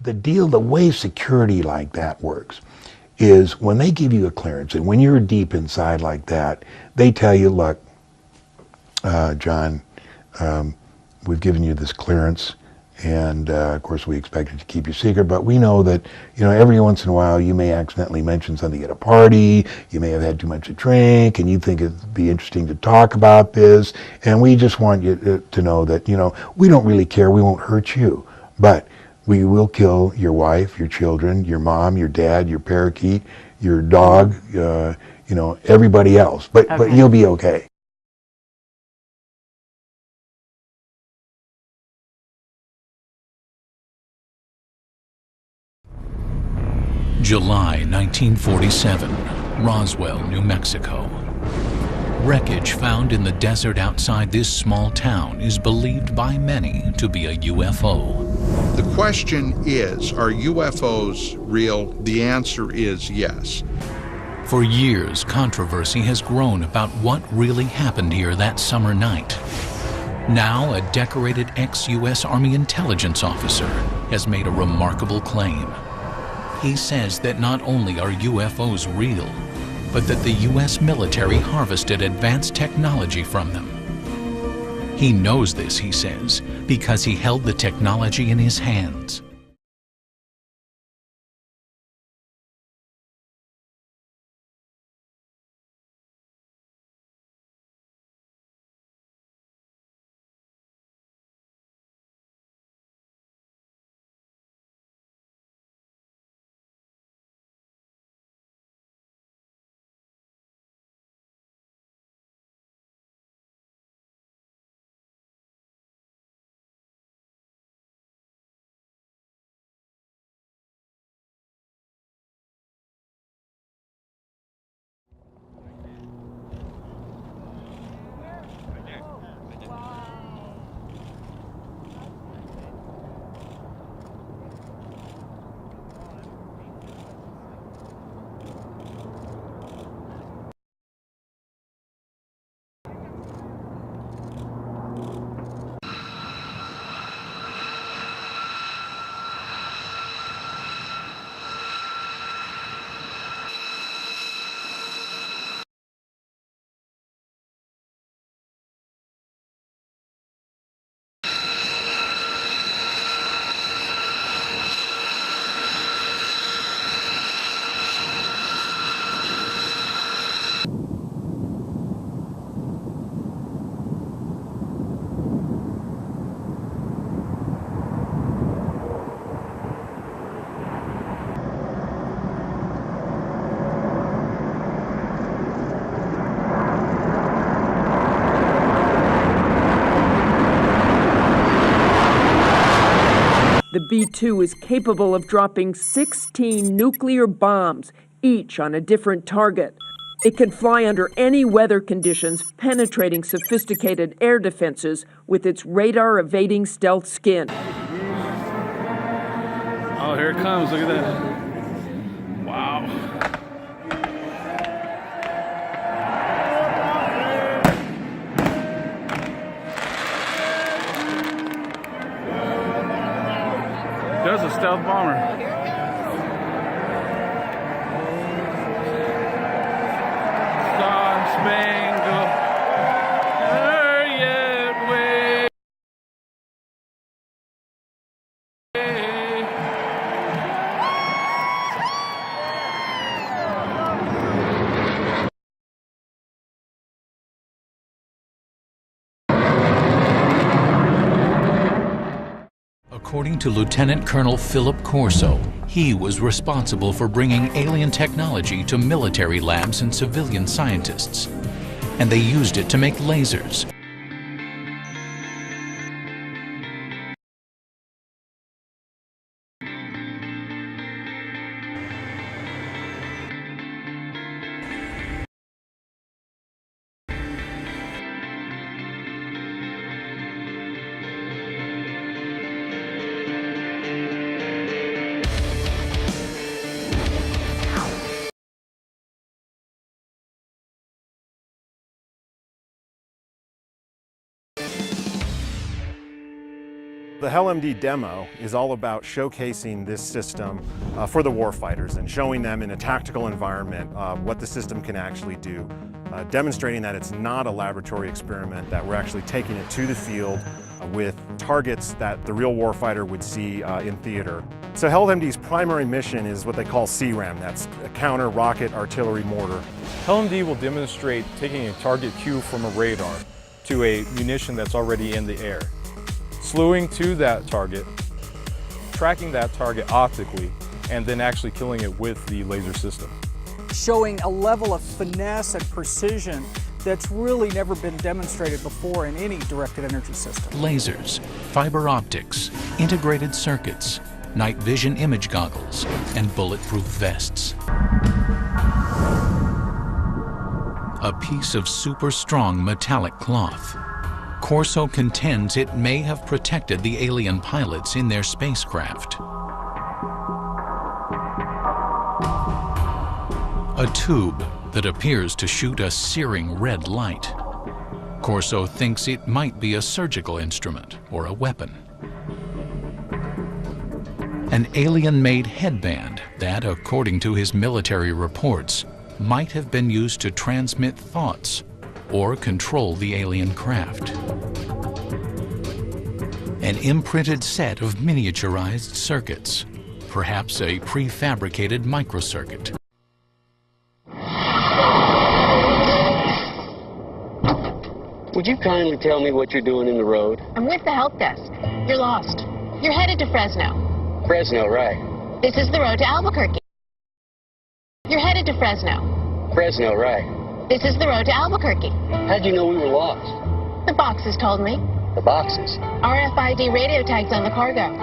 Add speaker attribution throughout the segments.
Speaker 1: The way security like that works is when they give you a clearance, and when you're deep inside like that, they tell you, look, John, we've given you this clearance, and of course we expect it to keep you secret, but we know that, every once in a while you may accidentally mention something at a party, you may have had too much to drink, and you think it'd be interesting to talk about this, and we just want you to know that, we don't really care, we won't hurt you, but we will kill your wife, your children, your mom, your dad, your parakeet, your dog, everybody else, but you'll be okay.
Speaker 2: July 1947, Roswell, New Mexico. Wreckage found in the desert outside this small town is believed by many to be a UFO.
Speaker 3: The question is, are UFOs real? The answer is yes.
Speaker 2: For years, controversy has grown about what really happened here that summer night. Now, a decorated ex-U.S. Army intelligence officer has made a remarkable claim. He says that not only are UFOs real, but that the U.S. military harvested advanced technology from them. He knows this, he says, because he held the technology in his hands.
Speaker 4: The B-2 is capable of dropping 16 nuclear bombs, each on a different target. It can fly under any weather conditions, penetrating sophisticated air defenses with its radar-evading stealth skin.
Speaker 5: Oh, here it comes. Look at that. Wow. There's a stealth bomber. Star Spangled Way.
Speaker 2: According to Lieutenant Colonel Philip Corso, he was responsible for bringing alien technology to military labs and civilian scientists, and they used it to make lasers,
Speaker 6: The HellMD demo is all about showcasing this system for the warfighters and showing them in a tactical environment what the system can actually do, demonstrating that it's not a laboratory experiment, that we're actually taking it to the field with targets that the real warfighter would see in theater. So HellMD's primary mission is what they call CRAM, that's a counter rocket artillery mortar.
Speaker 5: HellMD will demonstrate taking a target cue from a radar to a munition that's already in the air, slewing to that target, tracking that target optically, and then actually killing it with the laser system.
Speaker 7: Showing a level of finesse and precision that's really never been demonstrated before in any directed energy system.
Speaker 2: Lasers, fiber optics, integrated circuits, night vision image goggles, and bulletproof vests. A piece of super strong metallic cloth. Corso contends it may have protected the alien pilots in their spacecraft. A tube that appears to shoot a searing red light. Corso thinks it might be a surgical instrument or a weapon. An alien-made headband that, according to his military reports, might have been used to transmit thoughts or control the alien craft. An imprinted set of miniaturized circuits, perhaps a prefabricated microcircuit.
Speaker 8: Would you kindly tell me what you're doing in the road?
Speaker 9: I'm with the help desk. You're lost. You're headed to Fresno.
Speaker 8: Fresno, right.
Speaker 9: This is the road to Albuquerque. You're headed to Fresno.
Speaker 8: Fresno, right.
Speaker 9: This is the road to Albuquerque.
Speaker 8: How'd you know we were lost?
Speaker 9: The boxes told me.
Speaker 8: The boxes?
Speaker 9: RFID radio tags on the cargo.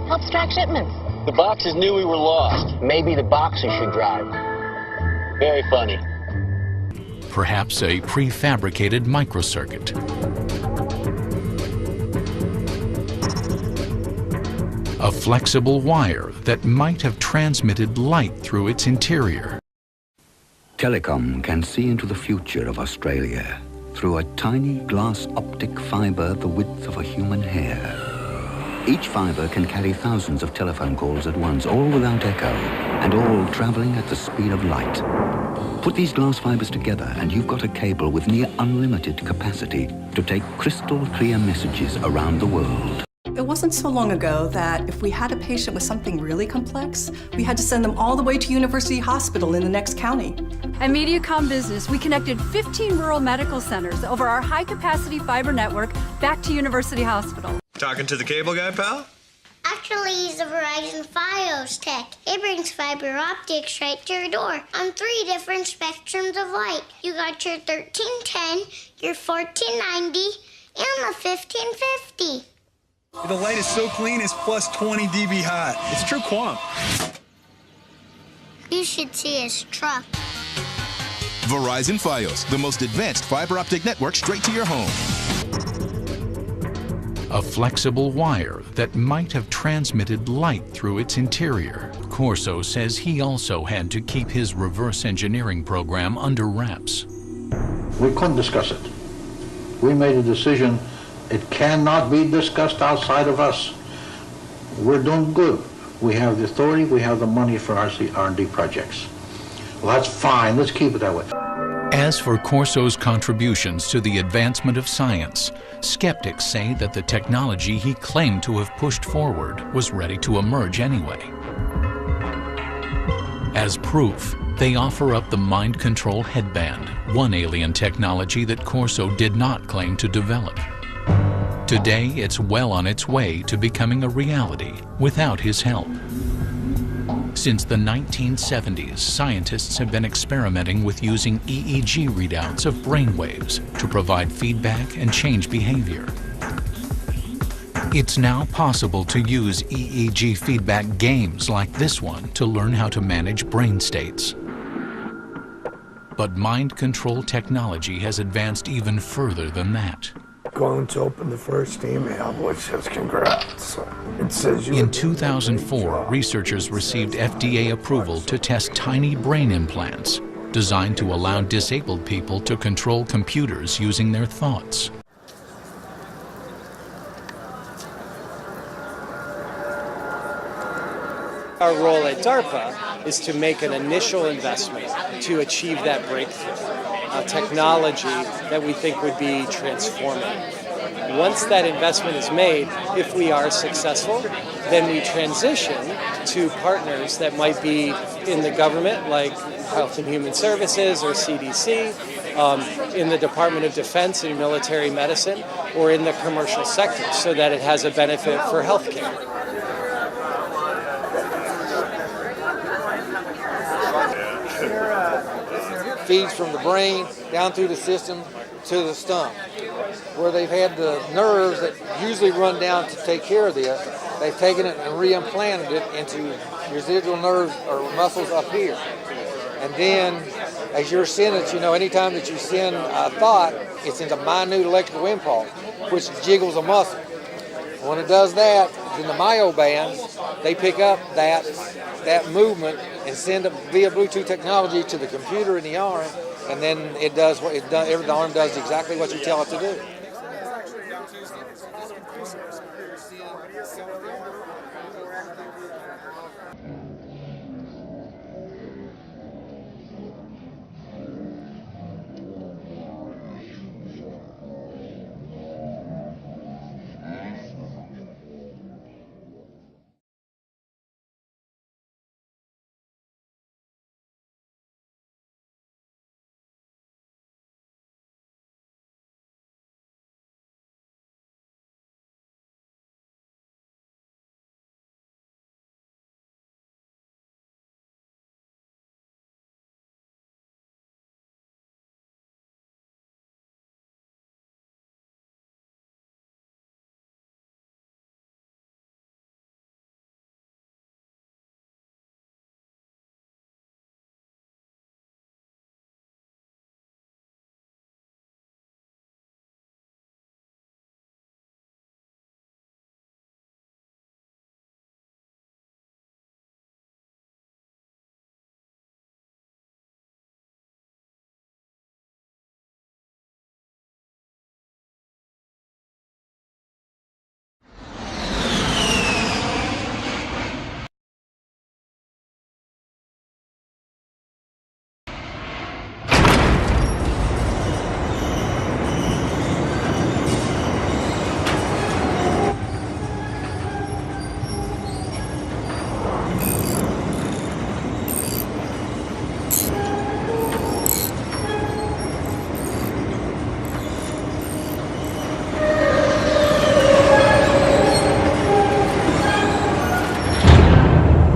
Speaker 9: Helps track shipments.
Speaker 8: The boxes knew we were lost. Maybe the boxes should drive. Very funny.
Speaker 2: Perhaps a prefabricated microcircuit. A flexible wire that might have transmitted light through its interior.
Speaker 10: Telecom can see into the future of Australia through a tiny glass optic fibre the width of a human hair. Each fibre can carry thousands of telephone calls at once, all without echo, and all travelling at the speed of light. Put these glass fibres together and you've got a cable with near unlimited capacity to take crystal clear messages around the world.
Speaker 11: It wasn't so long ago that if we had a patient with something really complex, we had to send them all the way to University Hospital in the next county.
Speaker 12: At Mediacom Business, we connected 15 rural medical centers over our high-capacity fiber network back to University Hospital.
Speaker 13: Talking to the cable guy, pal?
Speaker 14: Actually, he's a Verizon Fios tech. It brings fiber optics right to your door on 3 different spectrums of light. You got your 1310, your 1490, and the 1550.
Speaker 15: The light is so clean, it's plus 20 dB hot. It's true quant.
Speaker 14: You should see his truck.
Speaker 16: Verizon Fios, the most advanced fiber optic network straight to your home.
Speaker 2: A flexible wire that might have transmitted light through its interior. Corso says he also had to keep his reverse engineering program under wraps.
Speaker 17: We couldn't discuss it. We made a decision. It cannot be discussed outside of us. We're doing good. We have the authority, we have the money for our R&D projects. Well, that's fine. Let's keep it that way.
Speaker 2: As for Corso's contributions to the advancement of science, skeptics say that the technology he claimed to have pushed forward was ready to emerge anyway. As proof, they offer up the mind control headband, one alien technology that Corso did not claim to develop. Today, it's well on its way to becoming a reality without his help. Since the 1970s, scientists have been experimenting with using EEG readouts of brainwaves to provide feedback and change behavior. It's now possible to use EEG feedback games like this one to learn how to manage brain states. But mind control technology has advanced even further than that.
Speaker 18: Going to open the first email, which says congrats. It says you.
Speaker 2: In 2004, researchers received FDA approval to test tiny brain implants designed to allow disabled people to control computers using their thoughts.
Speaker 19: Our role at DARPA is to make an initial investment to achieve that breakthrough, a technology that we think would be transformative. Once that investment is made, if we are successful, then we transition to partners that might be in the government, like Health and Human Services or CDC, in the Department of Defense and military medicine, or in the commercial sector, so that it has a benefit for healthcare.
Speaker 20: Feeds from the brain down through the system to the stump. Where they've had the nerves that usually run down to take care of this, they've taken it and reimplanted it into residual nerves or muscles up here. And then, as you're sending it, anytime that you send a thought, it's into minute electrical impulse, which jiggles a muscle. When it does that, then the myobands, they pick up that movement and send it via Bluetooth technology to the computer in the arm, and then it does what it does. The arm does exactly what you tell it to do.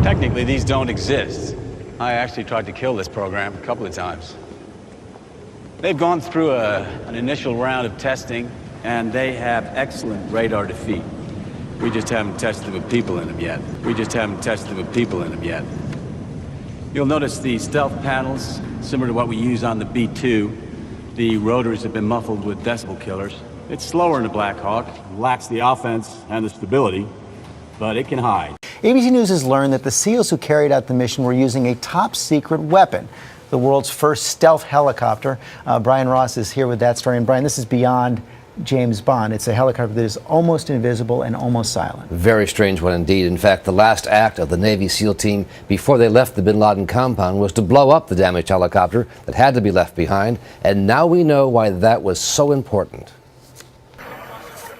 Speaker 21: Technically, these don't exist. I actually tried to kill this program a couple of times. They've gone through an initial round of testing, and they have excellent radar defeat. We just haven't tested them with people in them yet. You'll notice the stealth panels, similar to what we use on the B-2. The rotors have been muffled with decibel killers. It's slower than the Black Hawk, lacks the offense and the stability, but it can hide.
Speaker 22: ABC News has learned that the SEALs who carried out the mission were using a top-secret weapon, the world's first stealth helicopter. Brian Ross is here with that story. And Brian, this is beyond James Bond. It's a helicopter that is almost invisible and almost silent.
Speaker 23: Very strange one indeed. In fact, the last act of the Navy SEAL team before they left the bin Laden compound was to blow up the damaged helicopter that had to be left behind. And now we know why that was so important.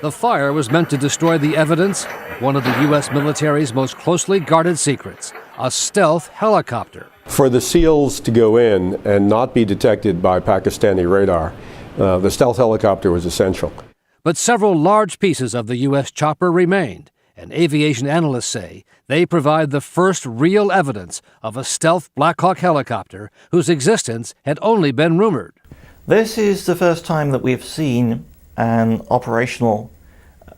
Speaker 24: The fire was meant to destroy the evidence of one of the U.S. military's most closely guarded secrets, a stealth helicopter.
Speaker 25: For the SEALs to go in and not be detected by Pakistani radar, the stealth helicopter was essential.
Speaker 24: But several large pieces of the U.S. chopper remained, and aviation analysts say they provide the first real evidence of a stealth Black Hawk helicopter whose existence had only been rumored.
Speaker 26: This is the first time that we've seen an operational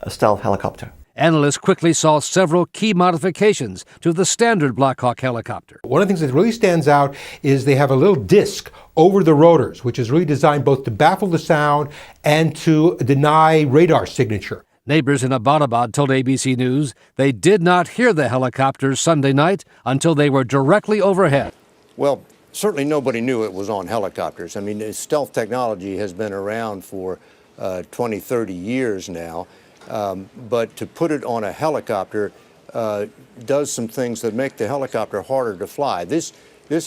Speaker 26: stealth helicopter.
Speaker 24: Analysts quickly saw several key modifications to the standard Black Hawk helicopter.
Speaker 27: One of the things that really stands out is they have a little disc over the rotors, which is really designed both to baffle the sound and to deny radar signature.
Speaker 24: Neighbors in Abbottabad told ABC News they did not hear the helicopters Sunday night until they were directly overhead.
Speaker 28: Well, certainly nobody knew it was on helicopters. I mean, stealth technology has been around for 20, 30 years now. But to put it on a helicopter does some things that make the helicopter harder to fly. This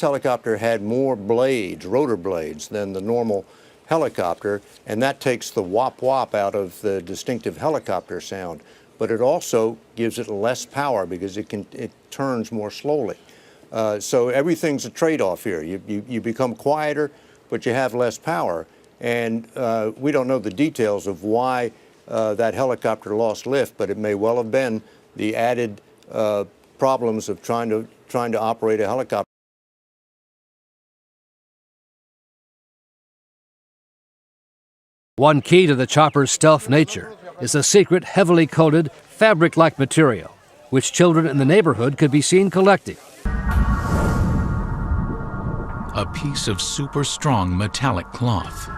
Speaker 28: helicopter had more blades, rotor blades, than the normal helicopter, and that takes the whop-whop out of the distinctive helicopter sound. But it also gives it less power because it turns more slowly. So everything's a trade-off here. You become quieter, but you have less power. And we don't know the details of why that helicopter lost lift, but it may well have been the added problems of trying to operate a helicopter.
Speaker 24: One key to the chopper's stealth nature is a secret, heavily coated, fabric-like material, which children in the neighborhood could be seen collecting.
Speaker 2: A piece of super strong metallic cloth.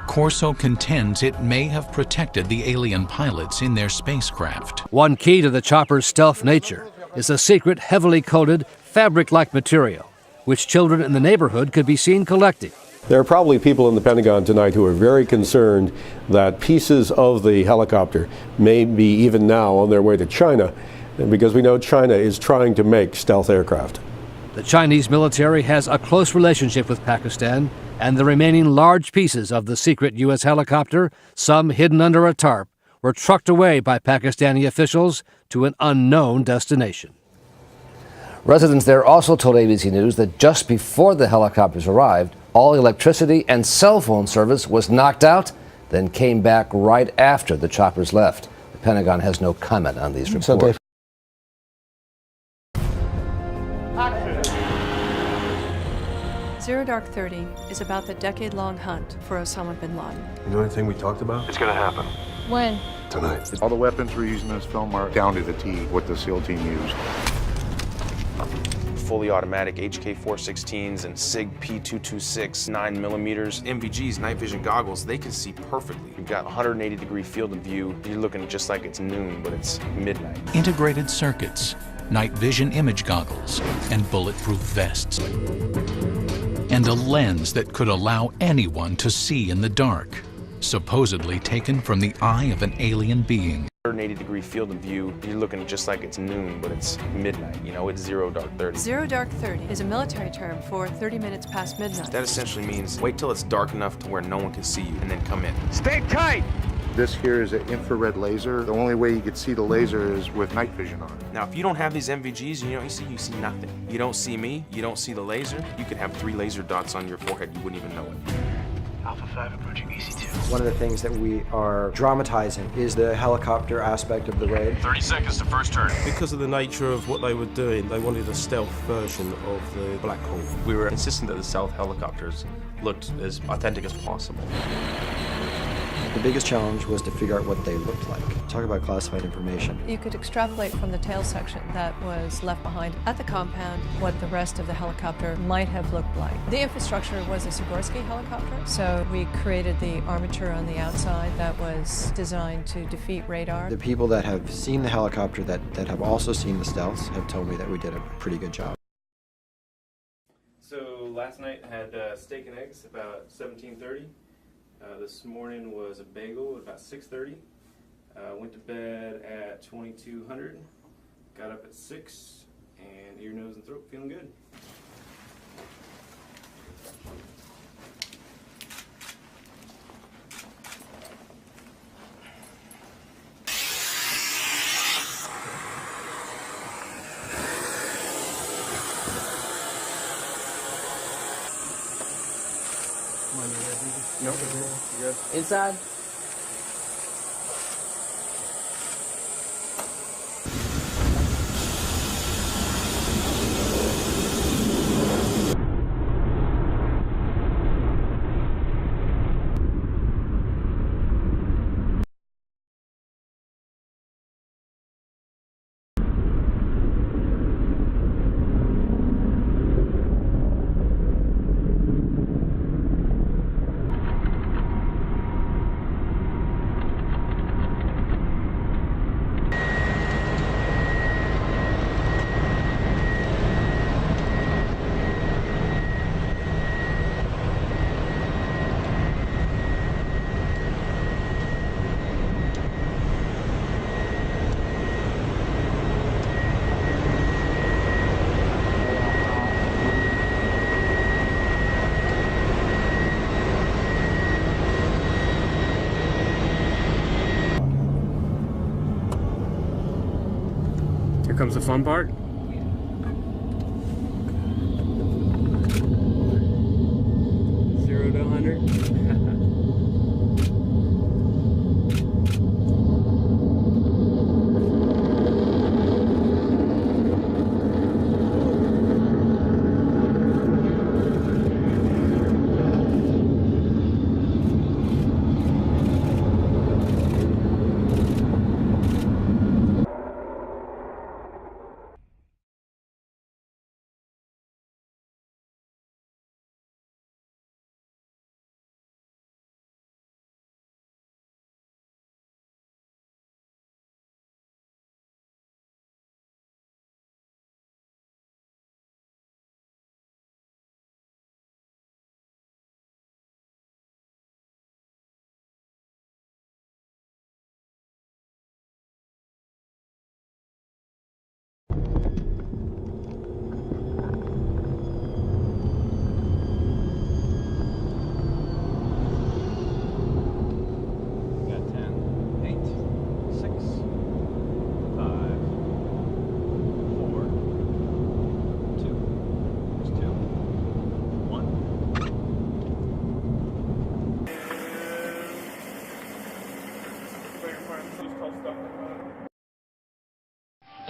Speaker 2: Corso contends it may have protected the alien pilots in their spacecraft.
Speaker 24: One key to the chopper's stealth nature is a secret, heavily coated, fabric-like material, which children in the neighborhood could be seen collecting.
Speaker 25: There are probably people in the Pentagon tonight who are very concerned that pieces of the helicopter may be even now on their way to China, because we know China is trying to make stealth aircraft.
Speaker 24: The Chinese military has a close relationship with Pakistan, and the remaining large pieces of the secret U.S. helicopter, some hidden under a tarp, were trucked away by Pakistani officials to an unknown destination.
Speaker 23: Residents there also told ABC News that just before the helicopters arrived, all electricity and cell phone service was knocked out, then came back right after the choppers left. The Pentagon has no comment on these reports.
Speaker 1: Zero Dark 30 is about the decade-long hunt for Osama bin Laden.
Speaker 3: You know anything we talked about? It's gonna happen.
Speaker 1: When?
Speaker 3: Tonight.
Speaker 4: All the weapons we're using in this film are down to the T, what the SEAL team used.
Speaker 5: Fully automatic HK-416s and SIG P226 9mm NVGs, night vision goggles, they can see perfectly. You've got 180-degree field of view. You're looking just like it's noon, but it's midnight.
Speaker 2: Integrated circuits, night vision image goggles, and bulletproof vests. And a lens that could allow anyone to see in the dark, supposedly taken from the eye of an alien being.
Speaker 5: 180-degree field of view, you're looking just like it's noon, but it's midnight. You know, it's Zero Dark 30.
Speaker 1: Zero Dark 30 is a military term for 30 minutes past midnight.
Speaker 5: That essentially means wait till it's dark enough to where no one can see you, and then come in.
Speaker 4: Stay tight! This here is an infrared laser. The only way you could see the laser is with night vision on it.
Speaker 5: Now, if you don't have these NVGs, you see nothing. You don't see me, you don't see the laser. You could have 3 laser dots on your forehead, you wouldn't even know it.
Speaker 6: Alpha 5 approaching EC2. One of the things that we are dramatizing is the helicopter aspect of the raid.
Speaker 5: 30 seconds to first turn.
Speaker 3: Because of the nature of what they were doing, they wanted a stealth version of the Black Hole.
Speaker 7: We were insistent that the stealth helicopters looked as authentic as possible.
Speaker 6: The biggest challenge was to figure out what they looked like. Talk about classified information.
Speaker 1: You could extrapolate from the tail section that was left behind at the compound what the rest of the helicopter might have looked like. The infrastructure was a Sikorsky helicopter, so we created the armature on the outside that was designed to defeat radar.
Speaker 6: The people that have seen the helicopter that have also seen the stealths have told me that we did a pretty good job.
Speaker 8: So last night I had steak and eggs about 17:30. This morning was a bagel at about 6:30. Went to bed at 2200. Got up at 6, and ear, nose, and throat feeling good.
Speaker 6: Nope. Good. Inside.
Speaker 8: comes the fun part. 0 to 100.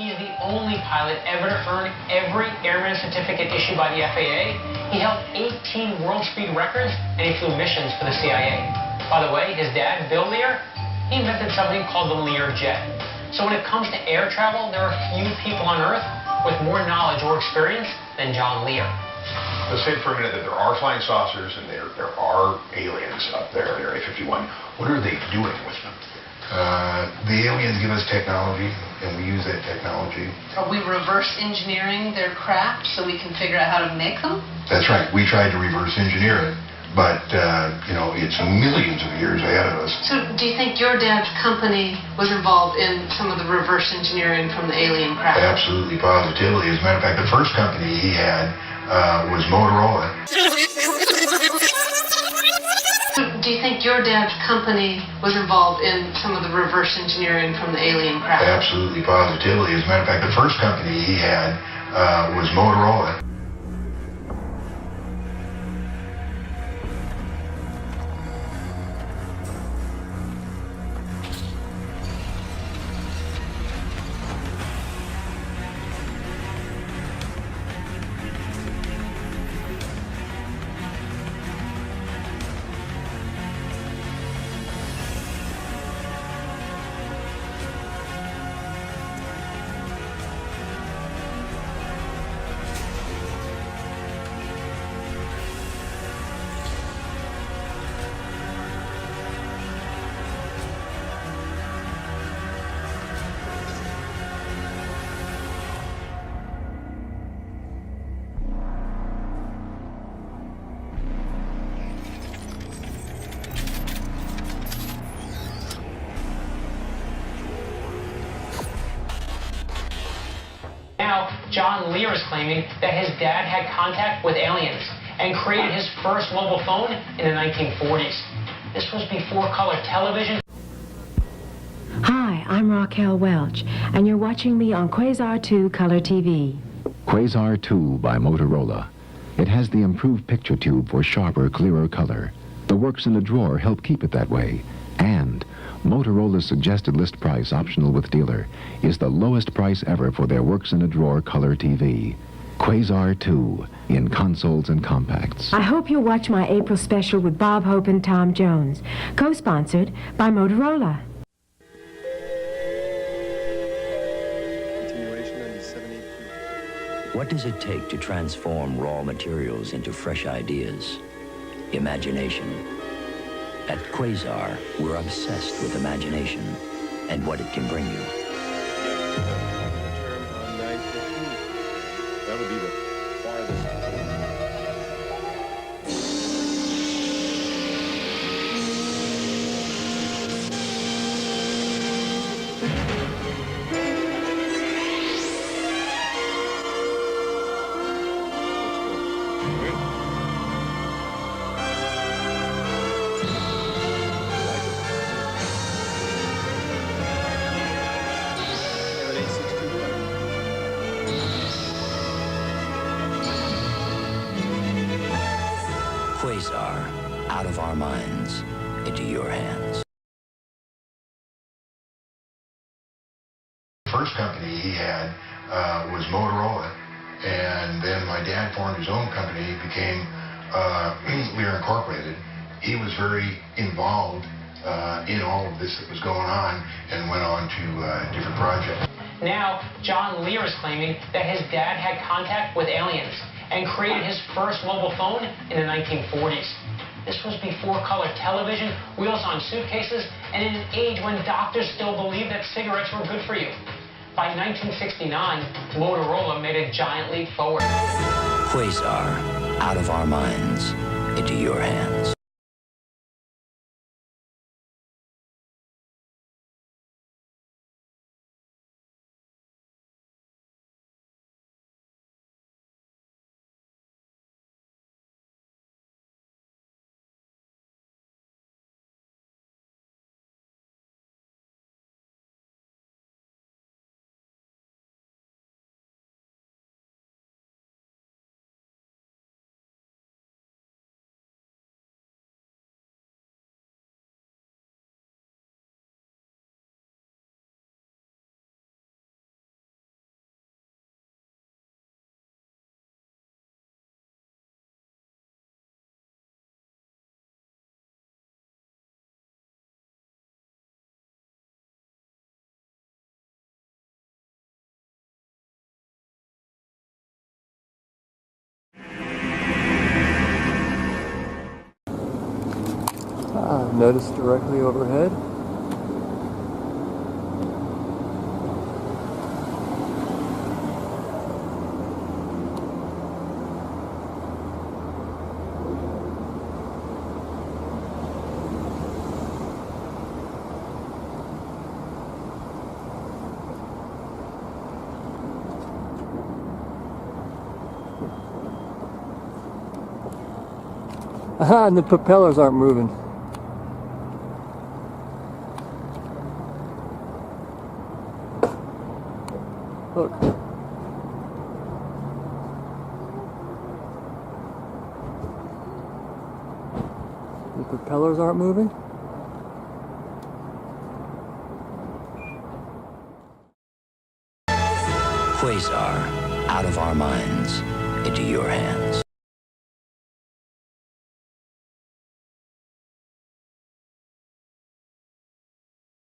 Speaker 9: He's the only pilot ever to earn every airman certificate issued by the FAA. He held 18 world speed records, and he flew missions for the CIA. By the way, his dad, Bill Lear, he invented something called the Lear jet. So when it comes to air travel, there are few people on Earth with more knowledge or experience than John Lear.
Speaker 10: Let's say for a minute that there are flying saucers and there are aliens up there in Area 51. What are they doing with them?
Speaker 11: The aliens give us technology, and we use that technology.
Speaker 12: Are we reverse engineering their craft so we can figure out how to make them?
Speaker 11: That's right. We tried to reverse engineer it, but, you know, it's millions of years ahead of us.
Speaker 12: So do you think your dad's company was involved in some of the reverse engineering from the alien craft?
Speaker 11: Absolutely, positively. As a matter of fact, the first company he had was Motorola.
Speaker 12: Do you think your dad's company was involved in some of the reverse engineering from the alien craft?
Speaker 11: Absolutely, positively. As a matter of fact, the first company he had was Motorola.
Speaker 9: Now, John Lear is claiming that his dad had contact with aliens and created his first mobile phone in the 1940s. This was before color television.
Speaker 13: Hi, I'm Raquel Welch, and you're watching me on Quasar 2 Color TV.
Speaker 14: Quasar 2 by Motorola. It has the improved picture tube for sharper, clearer color. The works in the drawer help keep it that way. And Motorola's suggested list price, optional with dealer, is the lowest price ever for their works in a drawer color TV. Quasar 2 in consoles and compacts.
Speaker 13: I hope you'll watch my April special with Bob Hope and Tom Jones, co-sponsored by Motorola.
Speaker 15: What does it take to transform raw materials into fresh ideas? Imagination. At Quasar, we're obsessed with imagination and what it can bring you.
Speaker 25: That would be the farthest.
Speaker 15: Quasar, out of our minds, into your hands.
Speaker 11: The first company he had was Motorola, and then my dad formed his own company, became Lear Incorporated. He was very involved in all of this that was going on and went on to different projects.
Speaker 9: Now, John Lear is claiming that his dad had contact with aliens and created his first mobile phone in the 1940s. This was before color television, wheels on suitcases, and in an age when doctors still believed that cigarettes were good for you. By 1969, Motorola made a giant leap forward.
Speaker 15: Quasar, out of our minds, into your hands.
Speaker 16: Notice directly overhead. Aha, and the propellers aren't moving. Look. The propellers aren't moving?
Speaker 15: Quasar, out of our minds, into your hands.